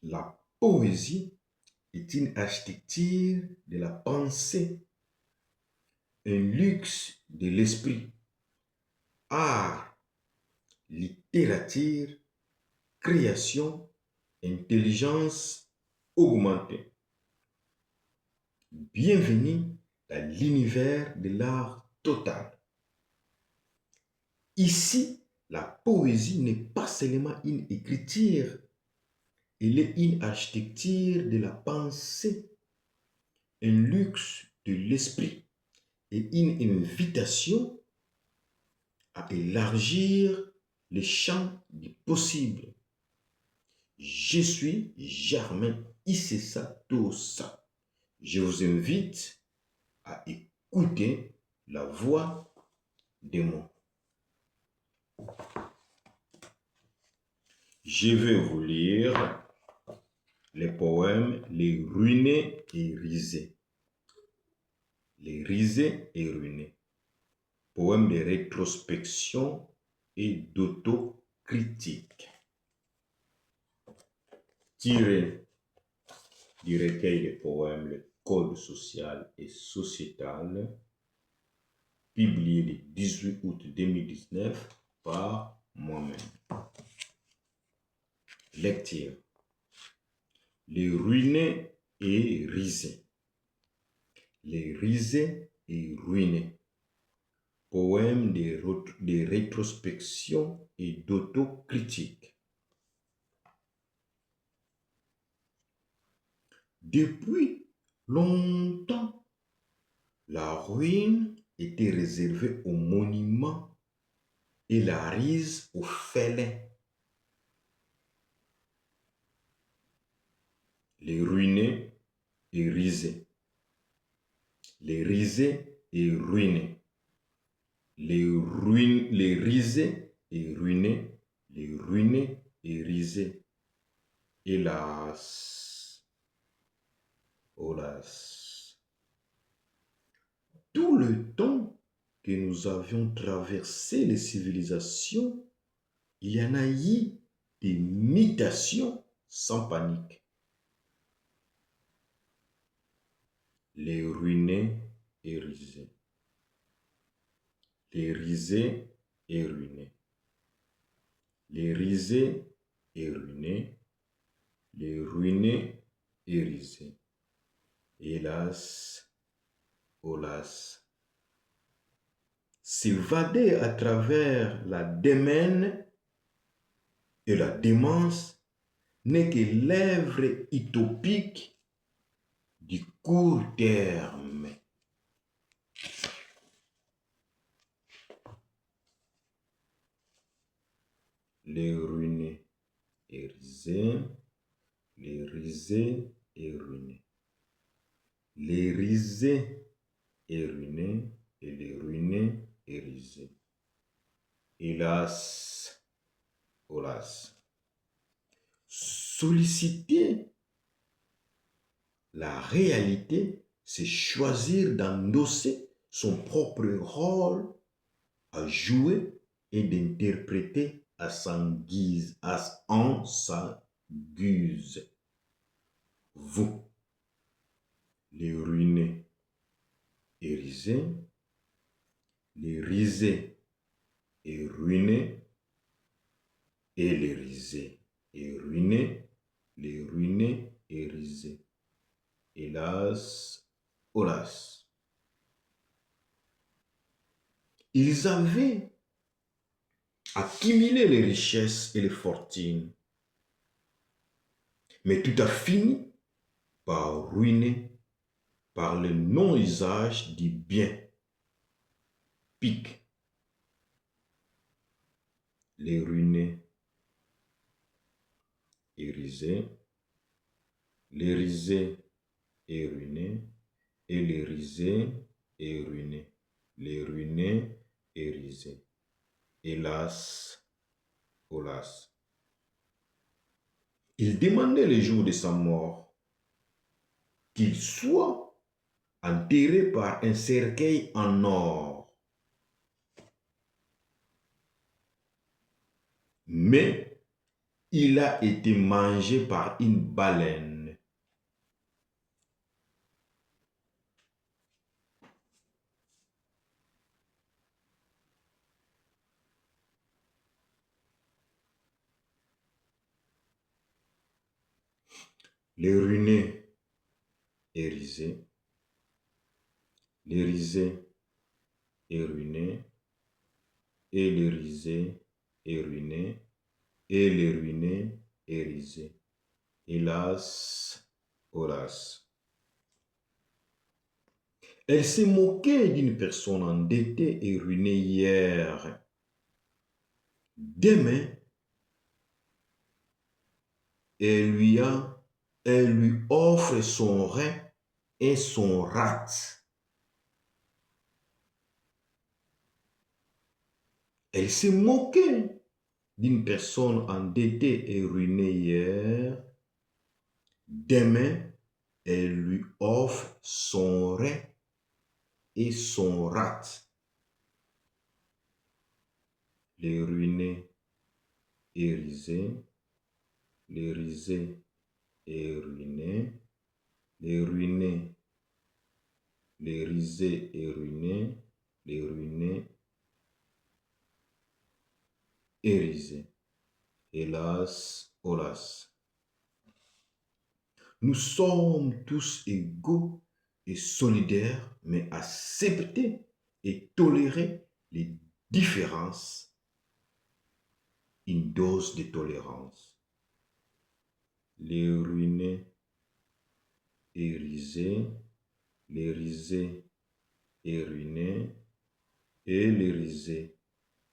La poésie est une architecture de la pensée, un luxe de l'esprit, art, littérature, création, intelligence augmentée. Bienvenue dans l'univers de l'art total. Ici, la poésie n'est pas seulement une écriture, elle est une architecture de la pensée, un luxe de l'esprit et une invitation à élargir les champs du possible. Je suis Germain Issessa Tossa. Je vous invite à écouter la voix des mots. Je vais vous lire les poèmes Les ruinés et risés. Les risés et ruinés. Poèmes de rétrospection et d'autocritique. Tiré du recueil de poèmes Le Code social et sociétal, publié le 18 août 2019 par moi-même. Lecture. Les ruinés et risés. Les risés et ruinés. Poèmes de rétrospection et d'autocritique. Depuis longtemps, la ruine était réservée aux monuments et la rise aux félins. Les ruinés et risés. Les risés et ruinés. Les risés et ruinés. Les ruinés et risés. Hélas, hélas. Tout le temps que nous avions traversé les civilisations, il y en a eu des mutations sans panique. Les ruinés et risés. Les risés et ruinés. Les risés et ruinés. Les ruinés et risés. Hélas, hélas. S'évader à travers la démène et la démence n'est que l'œuvre utopique du court terme. Les ruinés et risés, les risés et ruinés. Les risés et ruinés et les ruinés et risés. Hélas, hélas. Solliciter la réalité, c'est choisir d'endosser son propre rôle à jouer et d'interpréter à sa guise, en sa guise. Vous, les ruinés et risés, les risés et ruinés, et les risés et ruinés, les ruinés et risés. Hélas, hélas. Ils avaient accumulé les richesses et les fortunes, mais tout a fini par ruiner par le non-usage du bien. Pique. Les ruinés et risés, les risés et ruinés, et les risés et ruinés, les ruinés et risés. Hélas, hélas. Il demandait le jour de sa mort qu'il soit enterré par un cercueil en or. Mais Il a été mangé par une baleine. Les ruinés est risé. Les risés est ruiné. Et les risés est ruiné. Et les ruinés est risé. Hélas, Horace. Elle s'est moquée d'une personne endettée et ruinée hier. Demain, elle lui offre son rein et son rat. Elle s'est moquée d'une personne endettée et ruinée hier. Demain, elle lui offre son rein et son rat. Les ruinés et risés, les risés et ruinés, les ruinés, les risés et ruinés, les ruinés et risés. Hélas, Horace. Nous sommes tous égaux et solidaires, mais accepter et tolérer les différences, une dose de tolérance. Les ruinés et risés, les risés et ruinés, et les risés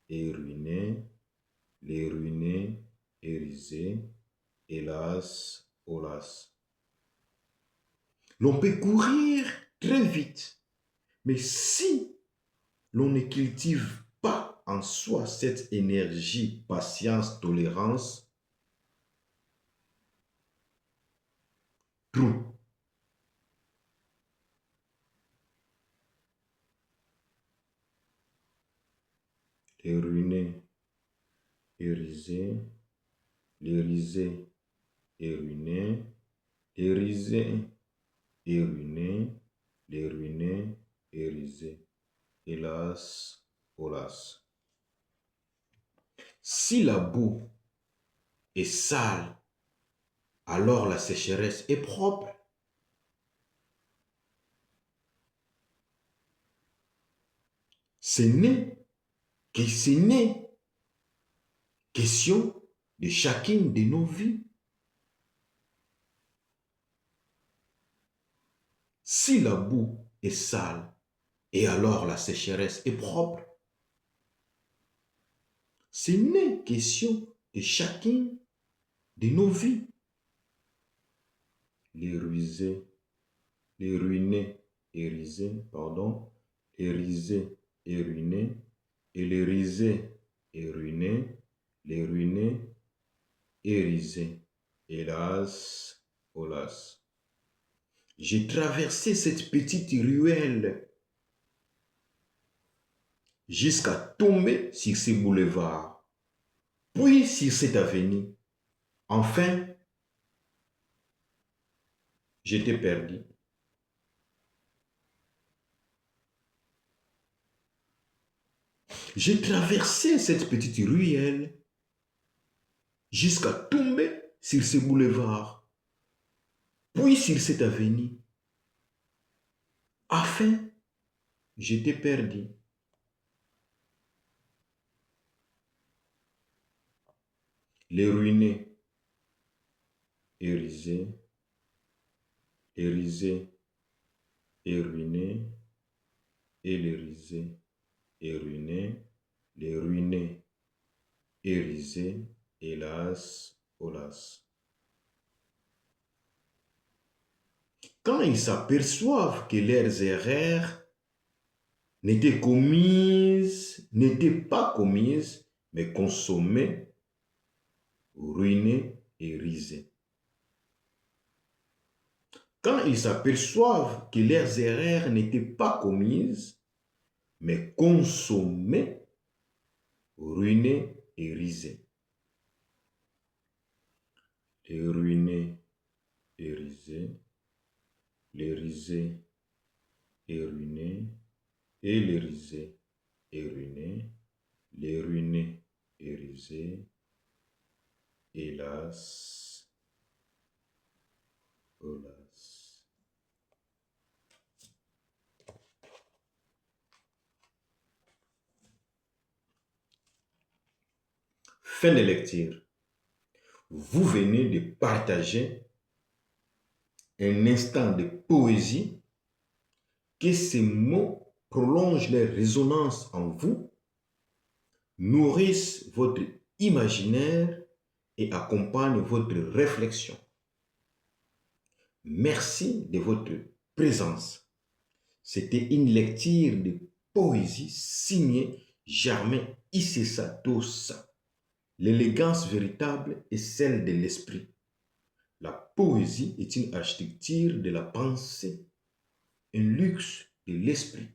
et ruinés, les ruinés et risés, hélas, Horace. L'on peut courir très vite, mais si l'on ne cultive pas en soi cette énergie, patience, tolérance, trou. Les ruinés et risés, les risés et ruinés, les risés et ruinés, les ruinés et risés. Hélas, Horace. Si la boue est sale, alors la sécheresse est propre. Ce n'est question de chacune de nos vies. Si la boue est sale, et alors la sécheresse est propre, ce n'est question de chacune de nos vies. Les rusés, les ruinés et risés, pardon, les risés et ruinés, et les risés et ruinés, les ruinés et risés. Hélas, Horace. J'ai traversé cette petite ruelle jusqu'à tomber sur ces boulevards, puis sur cette avenue. Enfin, j'étais perdu. J'ai traversé cette petite ruelle jusqu'à tomber sur ce boulevard, puis sur cette avenue. Enfin, j'étais perdu. Les ruinés, risés, les risés et ruinés, et les risés et ruinés, les ruinés et risés, hélas, Horace. Quand ils s'aperçoivent que leurs erreurs n'étaient pas commises, mais consommées, ruinées et risées. Quand ils s'aperçoivent que leurs erreurs n'étaient pas commises, mais consommées, ruinées et risées. et ruiné et risé, les risés et ruinés, et les risés et ruinés, les ruinés et risés, hélas, hélas. Fin de lecture. Vous venez de partager un instant de poésie, que ces mots prolongent leur résonance en vous, nourrissent votre imaginaire et accompagnent votre réflexion. Merci de votre présence. C'était une lecture de poésie signée Germain Issessa Tossa. L'élégance véritable est celle de l'esprit. La poésie est une architecture de la pensée, un luxe de l'esprit.